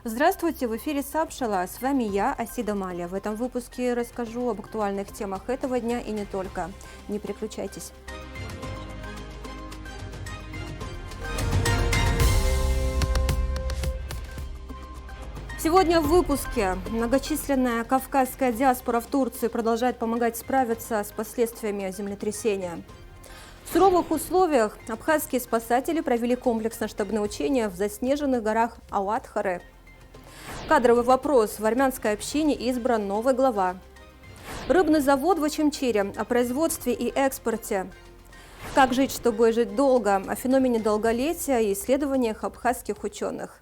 Здравствуйте, в эфире Сабшала. С вами я, Асида Малия. В этом выпуске расскажу об актуальных темах этого дня и не только. Не переключайтесь. Сегодня в выпуске. Многочисленная кавказская диаспора в Турции продолжает помогать справиться с последствиями землетрясения. В суровых условиях абхазские спасатели провели комплексно-штабные учения в заснеженных горах Ауатхары. Кадровый вопрос. В армянской общине избран новый глава. Рыбный завод в Очимчире. О производстве и экспорте. Как жить, чтобы жить долго? О феномене долголетия и исследованиях абхазских ученых.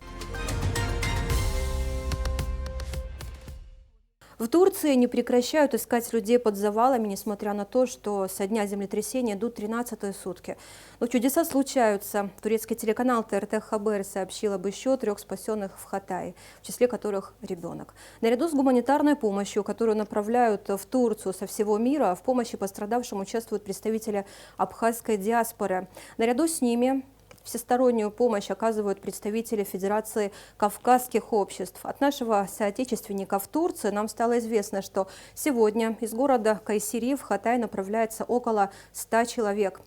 В Турции не прекращают искать людей под завалами, несмотря на то, что со дня землетрясения идут 13-е сутки. Но чудеса случаются. Турецкий телеканал ТРТ Хабер сообщил об еще 3 спасенных в Хатае, в числе которых ребенок. Наряду с гуманитарной помощью, которую направляют в Турцию со всего мира, в помощи пострадавшим участвуют представители абхазской диаспоры. Наряду с ними всестороннюю помощь оказывают представители Федерации кавказских обществ. От нашего соотечественника в Турции нам стало известно, что сегодня из города Кайсери в Хатай направляется около 100 человек.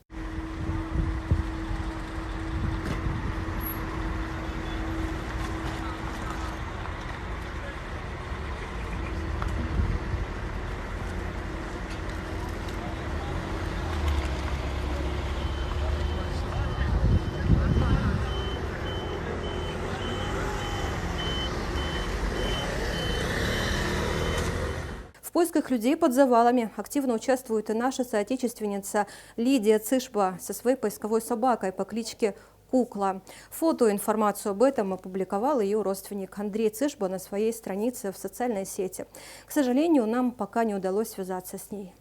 В поисках людей под завалами активно участвует и наша соотечественница Лидия Цышба со своей поисковой собакой по кличке Кукла. Фото и информацию об этом опубликовал ее родственник Андрей Цышба на своей странице в социальной сети. К сожалению, нам пока не удалось связаться с ней.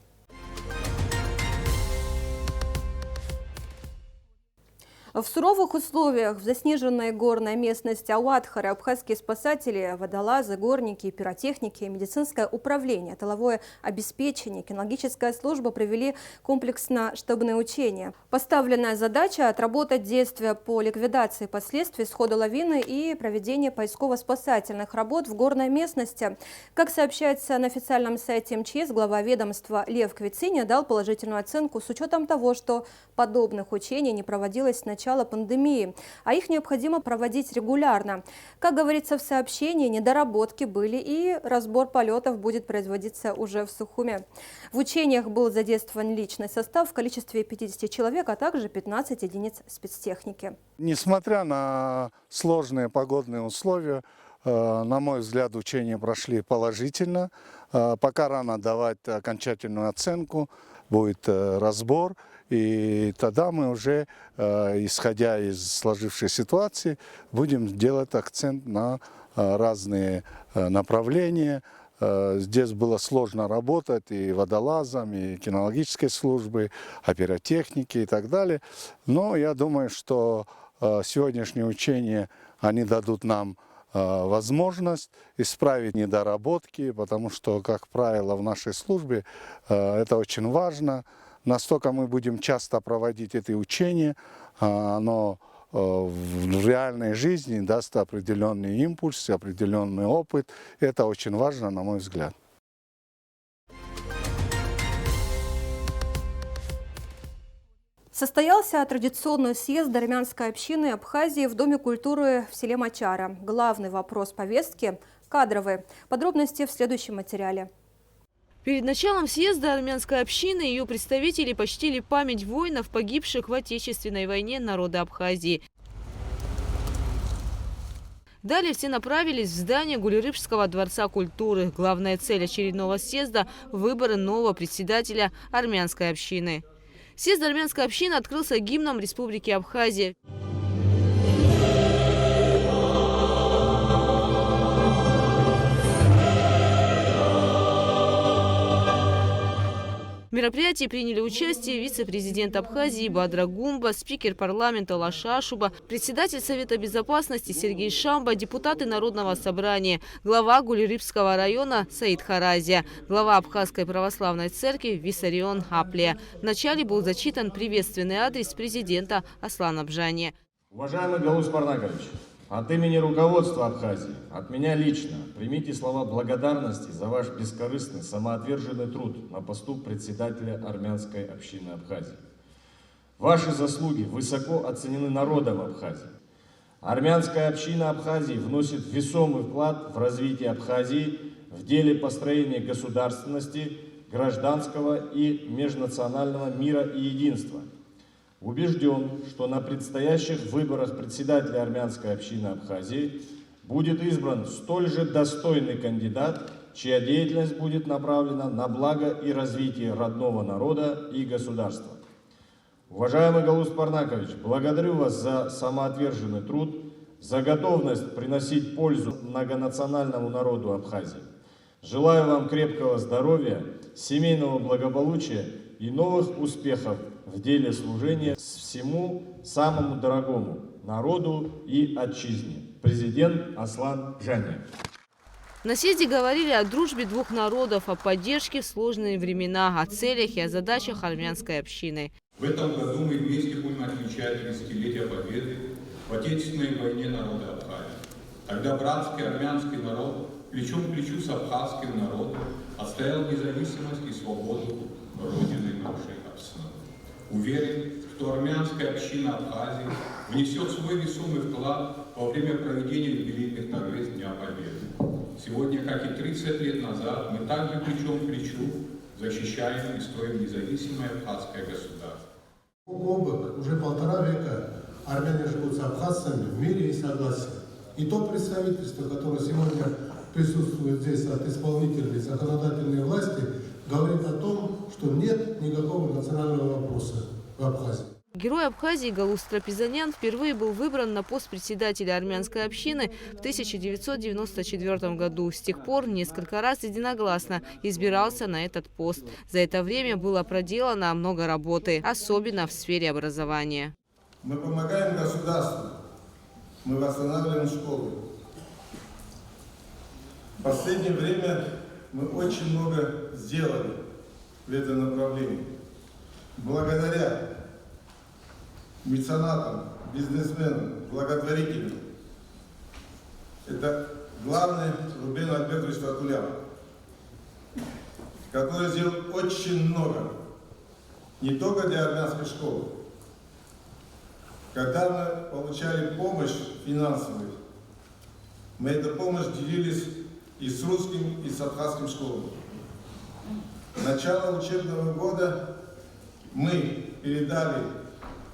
В суровых условиях в заснеженной горной местности Ауатхары абхазские спасатели, водолазы, горники, пиротехники, медицинское управление, тыловое обеспечение, кинологическая служба провели комплексно-штабные учения. Поставленная задача – отработать действия по ликвидации последствий схода лавины и проведение поисково-спасательных работ в горной местности. Как сообщается на официальном сайте МЧС, глава ведомства Лев Квицини дал положительную оценку с учетом того, что подобных учений не проводилось с начала пандемии, а их необходимо проводить регулярно. Как говорится в сообщении, недоработки были и разбор полетов будет производиться уже в Сухуме. В учениях был задействован личный состав в количестве 50 человек, а также 15 единиц спецтехники. Несмотря на сложные погодные условия, на мой взгляд, учения прошли положительно. Пока рано давать окончательную оценку, будет разбор. И тогда мы уже, исходя из сложившейся ситуации, будем делать акцент на разные направления. Здесь было сложно работать и водолазам, и кинологической службой, оператехники и так далее. Но я думаю, что сегодняшние учения, они дадут нам возможность исправить недоработки, потому что, как правило, в нашей службе это очень важно. Настолько мы будем часто проводить эти учения, оно в реальной жизни даст определенный импульс, определенный опыт. Это очень важно, на мой взгляд. Состоялся традиционный съезд армянской общины Абхазии в Доме культуры в селе Мачара. Главный вопрос повестки – кадровый. Подробности в следующем материале. Перед началом съезда армянской общины ее представители почтили память воинов, погибших в Отечественной войне народа Абхазии. Далее все направились в здание Гулерыбского дворца культуры. Главная цель очередного съезда – выборы нового председателя армянской общины. Съезд армянской общины открылся гимном Республики Абхазия. В мероприятии приняли участие вице-президент Абхазии Бадра Гумба, спикер парламента Лаша Ашуба, председатель Совета безопасности Сергей Шамба, депутаты Народного собрания, глава Гулерыбского района Саид Харазия, глава Абхазской православной церкви Виссарион Аплия. Вначале был зачитан приветственный адрес президента Аслана Бжани. Уважаемый Галус Парнакович, От имени руководства Абхазии, от меня лично, примите слова благодарности за ваш бескорыстный, самоотверженный труд на посту председателя армянской общины Абхазии. Ваши заслуги высоко оценены народом Абхазии. Армянская община Абхазии вносит весомый вклад в развитие Абхазии в деле построения государственности, гражданского и межнационального мира и единства. Убежден, что на предстоящих выборах председателя армянской общины Абхазии будет избран столь же достойный кандидат, чья деятельность будет направлена на благо и развитие родного народа и государства. Уважаемый Галуст Парнакович, благодарю вас за самоотверженный труд, за готовность приносить пользу многонациональному народу Абхазии. Желаю вам крепкого здоровья, семейного благополучия и новых успехов в деле служения всему самому дорогому народу и отчизне. Президент Аслан Джаниев. На съезде говорили о дружбе двух народов, о поддержке в сложные времена, о целях и о задачах армянской общины. В этом году мы вместе будем отмечать 30-летие победы в Отечественной войне народа Абхазии. Тогда братский армянский народ плечом к плечу с абхазским народом отстоял независимость и свободу Родины нашей Абсаны. Уверен, что армянская община Абхазии внесет свой весомый вклад во время проведения юбилейных торжеств Дня Победы. Сегодня, как и 30 лет назад, мы также плечом к плечу защищаем и строим независимое абхазское государство. Бок о бок уже 1,5 века армяне живут с абхазцами в мире и согласии. И то представительство, которое сегодня присутствует здесь от исполнительной, законодательной власти, говорит о том, что нет никакого национального вопроса в Абхазии. Герой Абхазии Галуст Трапезанян впервые был выбран на пост председателя армянской общины в 1994 году. С тех пор несколько раз единогласно избирался на этот пост. За это время было проделано много работы, особенно в сфере образования. Мы помогаем государству, мы восстанавливаем школы. В последнее время мы очень много сделали в этом направлении. Благодаря меценатам, бизнесменам, благотворителям. Это главный Рубен Альбертович Ватулян, который сделал очень много, не только для армянской школы. Когда мы получали помощь финансовую, мы эту помощь делились и с русским, и с абхазским школами. С начала учебного года мы передали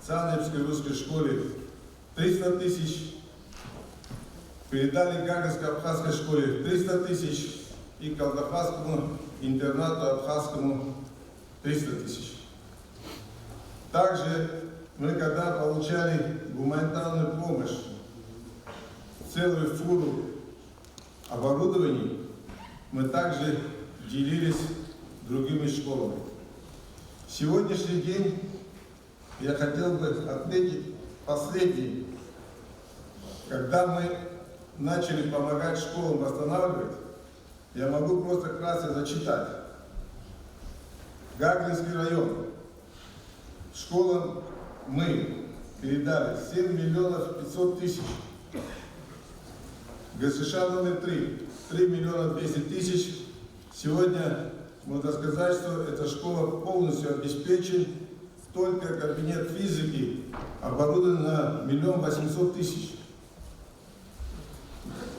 Цаневской русской школе 300 тысяч, передали Гагарской абхазской школе 300 тысяч и Калдахасскому интернату абхазскому 300 тысяч. Также мы, когда получали гуманитарную помощь, целую фуру оборудований, мы также делились с другими школами. В сегодняшний день я хотел бы отметить последний. Когда мы начали помогать школам восстанавливать, я могу просто вкратце зачитать. Гагаринский район. Школам мы передали 7 миллионов 500 тысяч. ГСШ номер 3 – 3 миллиона 200 тысяч. Сегодня можно сказать, что эта школа полностью обеспечена. Только кабинет физики оборудован на 1 800 000.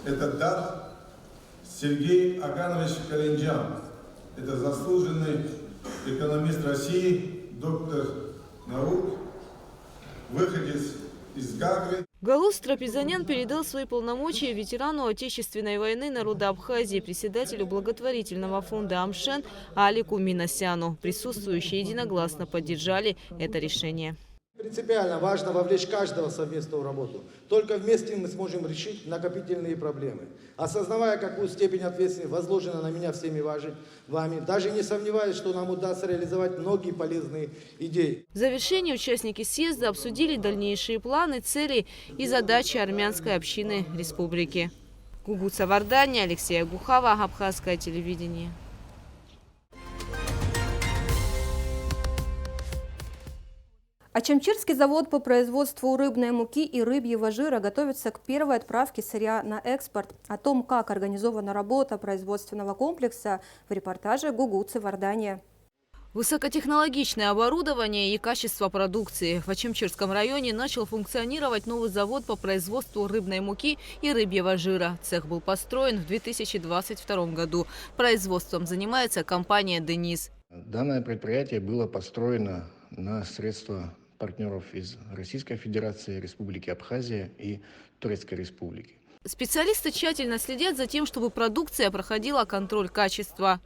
Это дар Сергей Аганович Калинджан. Это заслуженный экономист России, доктор наук, выходец из Гагры. Галуст Трапезанян передал свои полномочия ветерану Отечественной войны народа Абхазии, председателю благотворительного фонда «Амшен» Алику Минасяну. Присутствующие единогласно поддержали это решение. Принципиально важно вовлечь каждого в совместную работу. Только вместе мы сможем решить накопительные проблемы. Осознавая, какую степень ответственности возложена на меня всеми вами, даже не сомневаюсь, что нам удастся реализовать многие полезные идеи. В завершении участники съезда обсудили дальнейшие планы, цели и задачи армянской общины республики. Гугут Савардани, Алексей Гухава, Абхазское телевидение. Ачамчирский завод по производству рыбной муки и рыбьего жира готовится к первой отправке сырья на экспорт. О том, как организована работа производственного комплекса, в репортаже Гугуцы Вардания. Высокотехнологичное оборудование и качество продукции. В Ачамчирском районе начал функционировать новый завод по производству рыбной муки и рыбьего жира. Цех был построен в 2022 году. Производством занимается компания «Денис». Данное предприятие было построено на средства партнеров из Российской Федерации, Республики Абхазия и Турецкой Республики. Специалисты тщательно следят за тем, чтобы продукция проходила контроль качества.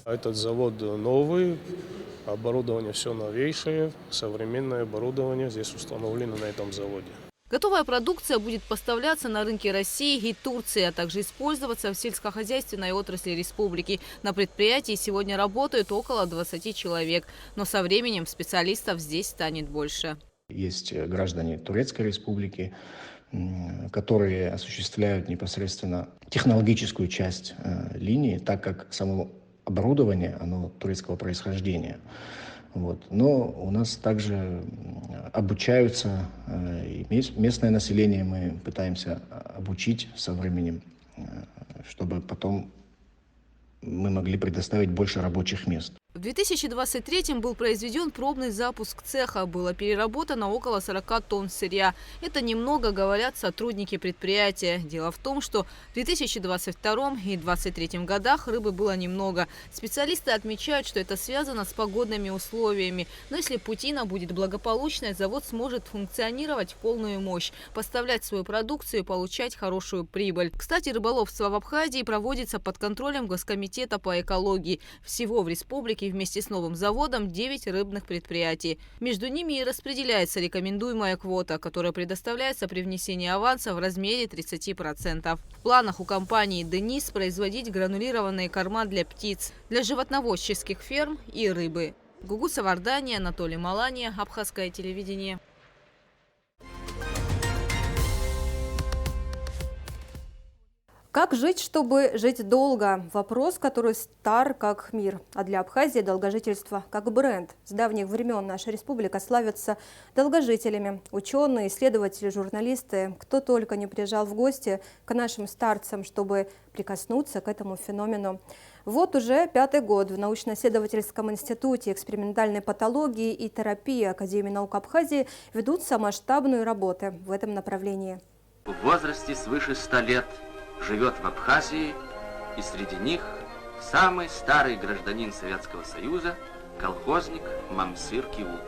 Этот завод новый, оборудование все новейшее, современное оборудование здесь установлено на этом заводе. Готовая продукция будет поставляться на рынки России и Турции, а также использоваться в сельскохозяйственной отрасли республики. На предприятии сегодня работают около 20 человек, но со временем специалистов здесь станет больше. Есть граждане Турецкой Республики, которые осуществляют непосредственно технологическую часть линии, так как само оборудование, оно турецкого происхождения. Но у нас также обучаются и местное население, мы пытаемся обучить со временем, чтобы потом мы могли предоставить больше рабочих мест. В 2023-м был произведен пробный запуск цеха. Было переработано около 40 тонн сырья. Это немного, говорят сотрудники предприятия. Дело в том, что в 2022 и 2023 годах рыбы было немного. Специалисты отмечают, что это связано с погодными условиями. Но если путина будет благополучной, завод сможет функционировать в полную мощь, поставлять свою продукцию и получать хорошую прибыль. Кстати, рыболовство в Абхазии проводится под контролем Госкомитета по экологии. Всего в республике вместе с новым заводом 9 рыбных предприятий. Между ними и распределяется рекомендуемая квота, которая предоставляется при внесении аванса в размере 30%. В планах у компании «Денис» производить гранулированные корма для птиц, для животноводческих ферм и рыбы. Гугуца Вардания, Анатолий Малания, Абхазское телевидение. Как жить, чтобы жить долго? Вопрос, который стар как мир. А для Абхазии долгожительство как бренд. С давних времен наша республика славится долгожителями. Ученые, исследователи, журналисты, кто только не приезжал в гости к нашим старцам, чтобы прикоснуться к этому феномену. Вот уже 5-й год в научно-исследовательском институте экспериментальной патологии и терапии Академии наук Абхазии ведутся масштабные работы в этом направлении. В возрасте свыше 100 лет живет в Абхазии, и среди них самый старый гражданин Советского Союза, колхозник Мамсыр Кивут.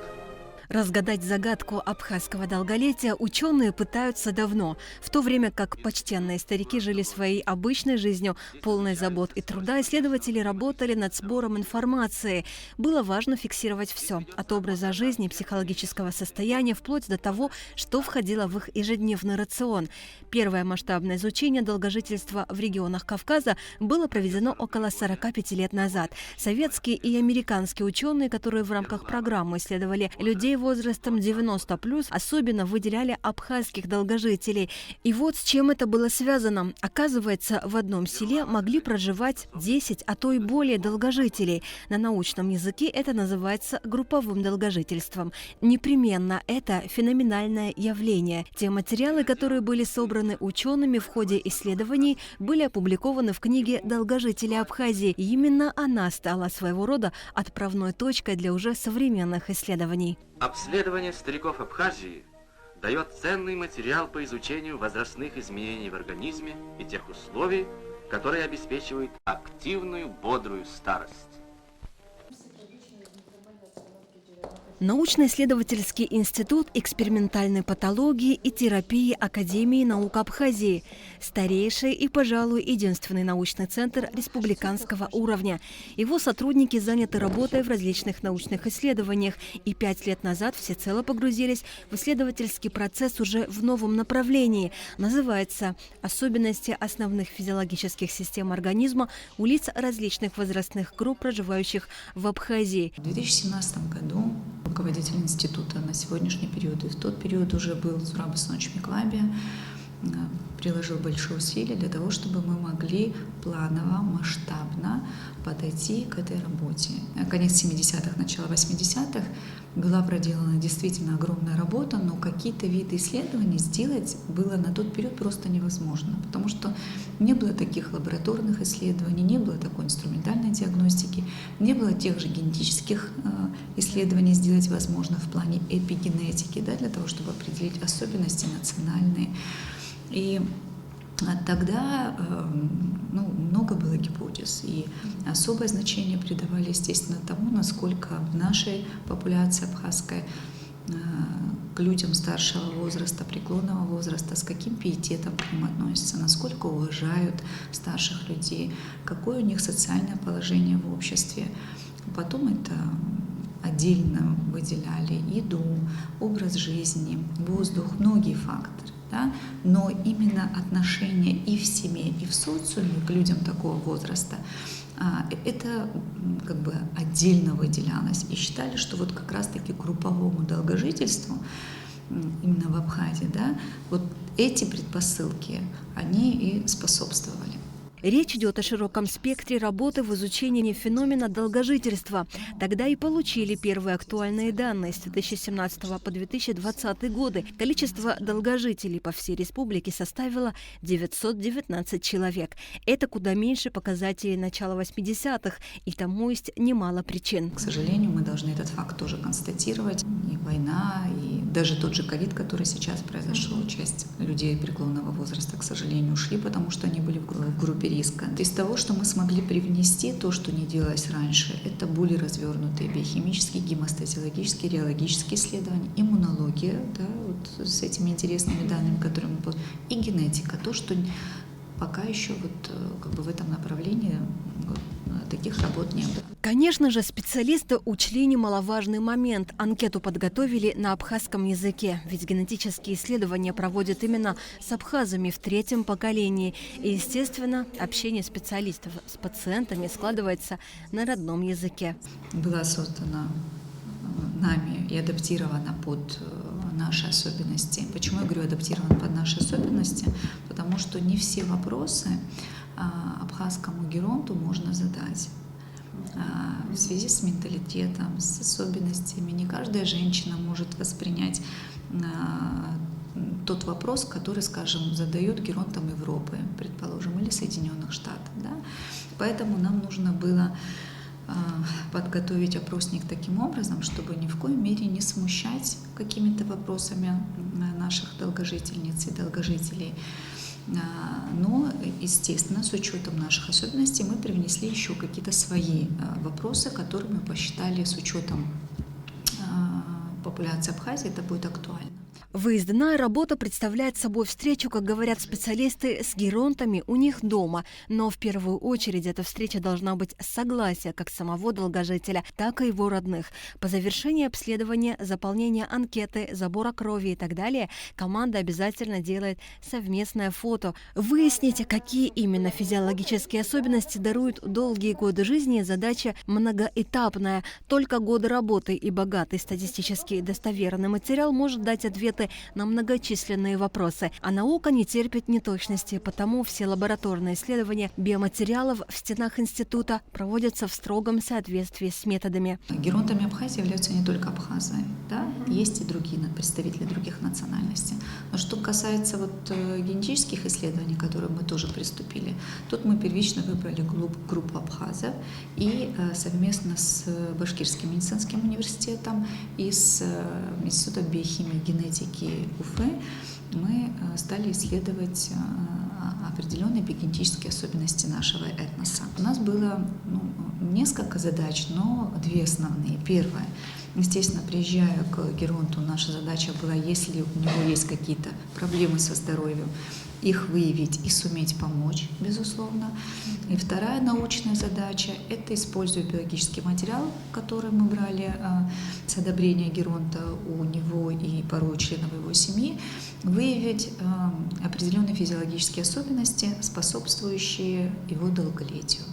Разгадать загадку абхазского долголетия ученые пытаются давно, в то время как почтенные старики жили своей обычной жизнью, полной забот и труда, исследователи работали над сбором информации. Было важно фиксировать все, от образа жизни, психологического состояния, вплоть до того, что входило в их ежедневный рацион. Первое масштабное изучение долгожительства в регионах Кавказа было проведено около 45 лет назад. Советские и американские ученые, которые в рамках программы исследовали людей возрастом 90+, особенно выделяли абхазских долгожителей. И вот с чем это было связано. Оказывается, в одном селе могли проживать 10, а то и более долгожителей. На научном языке это называется групповым долгожительством. Непременно это феноменальное явление. Те материалы, которые были собраны учеными в ходе исследований, были опубликованы в книге «Долгожители Абхазии». И именно она стала своего рода отправной точкой для уже современных исследований. Обследование стариков Абхазии дает ценный материал по изучению возрастных изменений в организме и тех условий, которые обеспечивают активную, бодрую старость. Научно-исследовательский институт экспериментальной патологии и терапии Академии наук Абхазии. Старейший и, пожалуй, единственный научный центр республиканского уровня. Его сотрудники заняты работой в различных научных исследованиях и 5 лет назад всецело погрузились в исследовательский процесс уже в новом направлении. Называется «Особенности основных физиологических систем организма у лиц различных возрастных групп, проживающих в Абхазии». В 2017 году руководитель института на сегодняшний период, и в тот период уже был Зураб Асанович Миклаби, приложил большие усилия для того, чтобы мы могли планово, масштабно подойти к этой работе. Конец 70-х, начало 80-х была проделана действительно огромная работа, но какие-то виды исследований сделать было на тот период просто невозможно, потому что не было таких лабораторных исследований, не было такой инструментальной диагностики, не было тех же генетических исследований сделать возможно в плане эпигенетики, да, для того, чтобы определить особенности национальные. И тогда много было гипотез, и особое значение придавали, естественно, тому, насколько в нашей популяции абхазской к людям старшего возраста, преклонного возраста, с каким пиететом к ним относятся, насколько уважают старших людей, какое у них социальное положение в обществе. Потом это отдельно выделяли еду, образ жизни, воздух, многие факторы. Да? Но именно отношение и в семье, и в социуме к людям такого возраста, это как бы отдельно выделялось. И считали, что вот как раз-таки групповому долгожительству именно в Абхазии, да, вот эти предпосылки, они и способствовали. Речь идет о широком спектре работы в изучении феномена долгожительства. Тогда и получили первые актуальные данные с 2017 по 2020 годы. Количество долгожителей по всей республике составило 919 человек. Это куда меньше показателей начала 80-х, и тому есть немало причин. К сожалению, мы должны этот факт тоже констатировать. И война, и даже тот же ковид, который сейчас произошел, часть людей преклонного возраста, к сожалению, ушли, потому что они были в группе риска. Из того, что мы смогли привнести, то, что не делалось раньше, это более развернутые биохимические, гемостатиологические, реологические исследования, иммунология, да, вот с этими интересными данными, которые мы и генетика, то, что пока еще вот как бы в этом направлении таких работ не было. Конечно же, специалисты учли немаловажный момент. Анкету подготовили на абхазском языке, ведь генетические исследования проводят именно с абхазами в третьем поколении. И, естественно, общение специалистов с пациентами складывается на родном языке. Была создана нами и адаптирована под наши особенности. Почему я говорю адаптирована под наши особенности? Потому что не все вопросы абхазскому геронту можно задать. В связи с менталитетом, с особенностями, не каждая женщина может воспринять тот вопрос, который, скажем, задает геронтам Европы, предположим, или Соединенных Штатов. Да? Поэтому нам нужно было подготовить опросник таким образом, чтобы ни в коей мере не смущать какими-то вопросами наших долгожительниц и долгожителей. Но, естественно, с учетом наших особенностей мы привнесли еще какие-то свои вопросы, которые мы посчитали с учетом популяции Абхазии, это будет актуально. Выездная работа представляет собой встречу, как говорят специалисты, с геронтами у них дома. Но в первую очередь эта встреча должна быть согласие как самого долгожителя, так и его родных. По завершении обследования, заполнения анкеты, забора крови и так далее, команда обязательно делает совместное фото. Выясните, какие именно физиологические особенности даруют долгие годы жизни, задача многоэтапная. Только годы работы и богатый статистически достоверный материал может дать ответы на многочисленные вопросы. А наука не терпит неточности, потому все лабораторные исследования биоматериалов в стенах института проводятся в строгом соответствии с методами. Геронтами Абхазии являются не только абхазы, да? Есть и другие представители других национальностей. Но что касается генетических исследований, к которым мы тоже приступили, тут мы первично выбрали группу абхазов и совместно с Башкирским медицинским университетом и с Институтом биохимии и генетики Уфы мы стали исследовать определенные генетические особенности нашего этноса. У нас было несколько задач, но две основные. Первая. Естественно, приезжая к геронту, наша задача была, если у него есть какие-то проблемы со здоровьем, их выявить и суметь помочь, безусловно. И вторая научная задача – это, используя биологический материал, который мы брали с одобрения геронта у него и порой членов его семьи, выявить определенные физиологические особенности, способствующие его долголетию.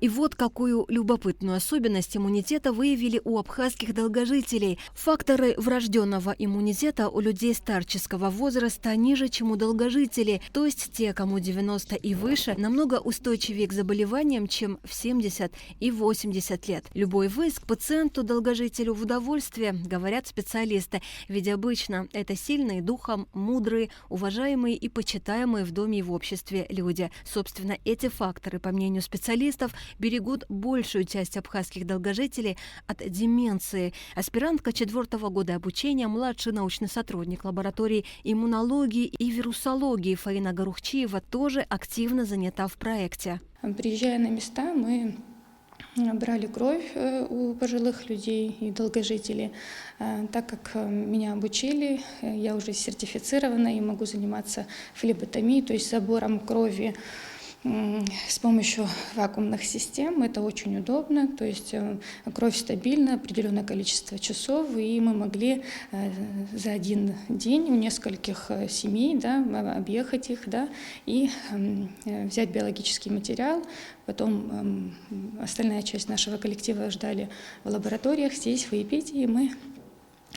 И вот какую любопытную особенность иммунитета выявили у абхазских долгожителей. Факторы врожденного иммунитета у людей старческого возраста ниже, чем у долгожителей. То есть те, кому 90 и выше, намного устойчивее к заболеваниям, чем в 70 и 80 лет. Любой выезд к пациенту-долгожителю в удовольствие, говорят специалисты. Ведь обычно это сильные духом, мудрые, уважаемые и почитаемые в доме и в обществе люди. Собственно, эти факторы, по мнению специалистов, берегут большую часть абхазских долгожителей от деменции. Аспирантка 4-го года обучения, младший научный сотрудник лаборатории иммунологии и вирусологии Фаина Гарухчиева тоже активно занята в проекте. Приезжая на места, мы брали кровь у пожилых людей и долгожителей. Так как меня обучили, я уже сертифицирована и могу заниматься флеботомией, то есть забором крови с помощью вакуумных систем. Это очень удобно, то есть кровь стабильна определенное количество часов, и мы могли за один день у нескольких семей, да, объехать их, да, и взять биологический материал. Потом остальная часть нашего коллектива ждали в лабораториях здесь, в Япетии, и мы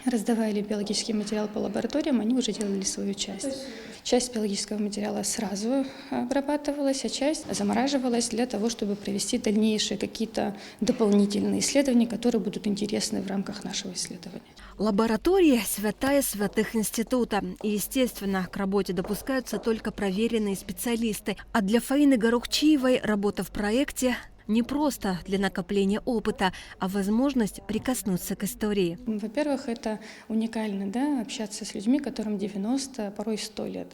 раздавали биологический материал по лабораториям, они уже делали свою часть. Часть биологического материала сразу обрабатывалась, а часть замораживалась для того, чтобы провести дальнейшие какие-то дополнительные исследования, которые будут интересны в рамках нашего исследования. Лаборатория – святая святых института. И, естественно, к работе допускаются только проверенные специалисты. А для Фаины Гарухчиевой работа в проекте – не просто для накопления опыта, а возможность прикоснуться к истории. Во-первых, это уникально, да, общаться с людьми, которым 90, порой 100 лет.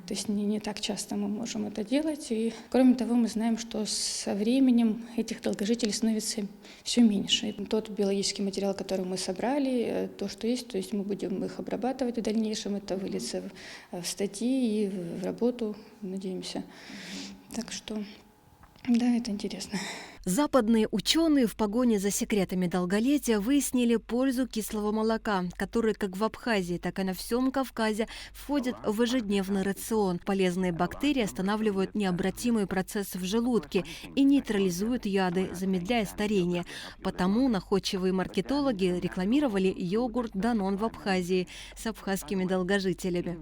То есть не так часто мы можем это делать. И, кроме того, мы знаем, что со временем этих долгожителей становится все меньше. И тот биологический материал, который мы собрали, то, что есть, то есть мы будем их обрабатывать в дальнейшем, это выльется в статьи и в работу, надеемся. Так что... да, это интересно. Западные ученые в погоне за секретами долголетия выяснили пользу кислого молока, который как в Абхазии, так и на всем Кавказе входит в ежедневный рацион. Полезные бактерии останавливают необратимые процессы в желудке и нейтрализуют яды, замедляя старение. Потому находчивые маркетологи рекламировали йогурт Данон в Абхазии с абхазскими долгожителями.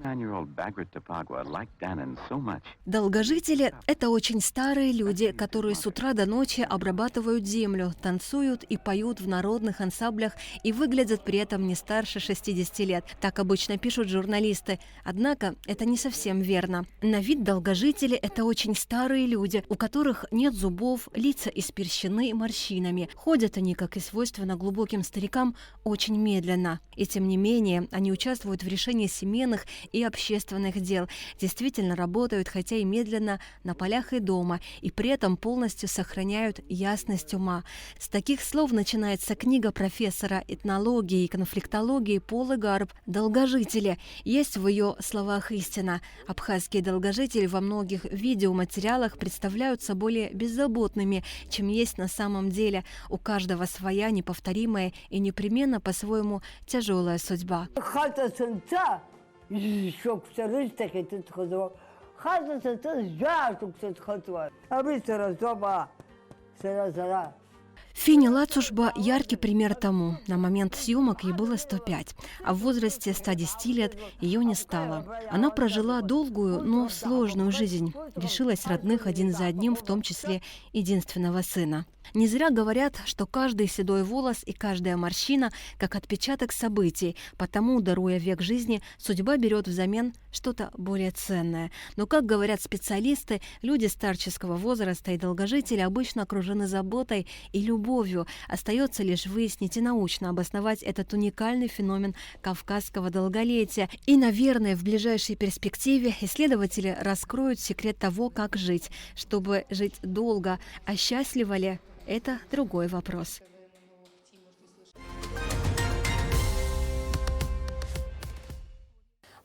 Долгожители – это очень старые люди, которые с утра до ночи обрабатывают землю, танцуют и поют в народных ансамблях и выглядят при этом не старше 60 лет. Так обычно пишут журналисты. Однако это не совсем верно. На вид долгожители – это очень старые люди, у которых нет зубов, лица исперщены морщинами. Ходят они, как и свойственно глубоким старикам, очень медленно. И тем не менее, они участвуют в решении семейных и общественных дел, действительно работают, хотя и медленно, на полях и дома, и при этом полностью сохраняют ясность ума. С таких слов начинается книга профессора этнологии и конфликтологии Полы Гарб «Долгожители». Есть в ее словах истина. Абхазские долгожители во многих видеоматериалах представляются более беззаботными, чем есть на самом деле. У каждого своя неповторимая и непременно по-своему тяжелая судьба. Фини Лацушба – яркий пример тому. На момент съемок ей было 105, а в возрасте 110 лет ее не стало. Она прожила долгую, но сложную жизнь. Лишилась родных один за одним, в том числе единственного сына. Не зря говорят, что каждый седой волос и каждая морщина как отпечаток событий, потому, даруя век жизни, судьба берет взамен что-то более ценное. Но, как говорят специалисты, люди старческого возраста и долгожители обычно окружены заботой и любовью. Остается лишь выяснить и научно обосновать этот уникальный феномен кавказского долголетия. И, наверное, в ближайшей перспективе исследователи раскроют секрет того, как жить, чтобы жить долго, а счастливо ли – это другой вопрос.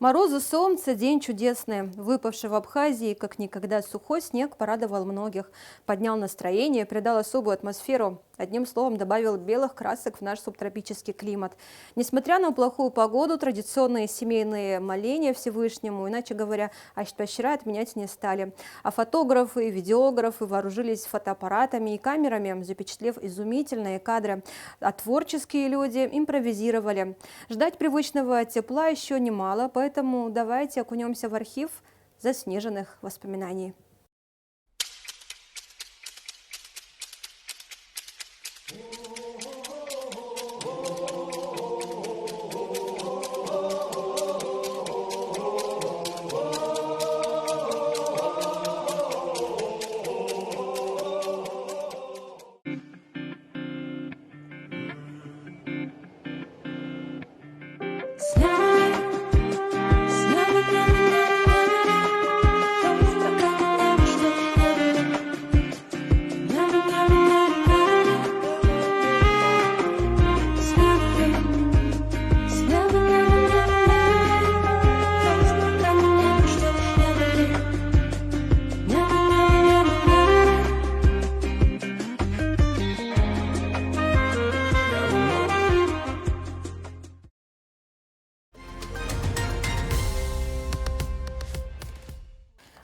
Морозы, солнце, день чудесный. Выпавший в Абхазии, как никогда сухой снег порадовал многих. Поднял настроение, придал особую атмосферу Одним словом, добавил белых красок в наш субтропический климат. Несмотря на плохую погоду, традиционные семейные моления Всевышнему, иначе говоря, Аш-Ташира отменять не стали. А фотографы и видеографы вооружились фотоаппаратами и камерами, запечатлев изумительные кадры. А творческие люди импровизировали. Ждать привычного тепла еще немало, поэтому давайте окунемся в архив заснеженных воспоминаний.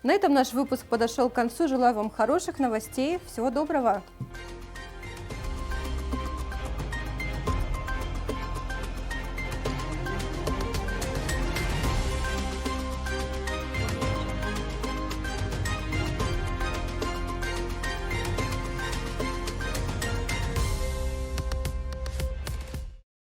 На этом наш выпуск подошел к концу. Желаю вам хороших новостей. Всего доброго!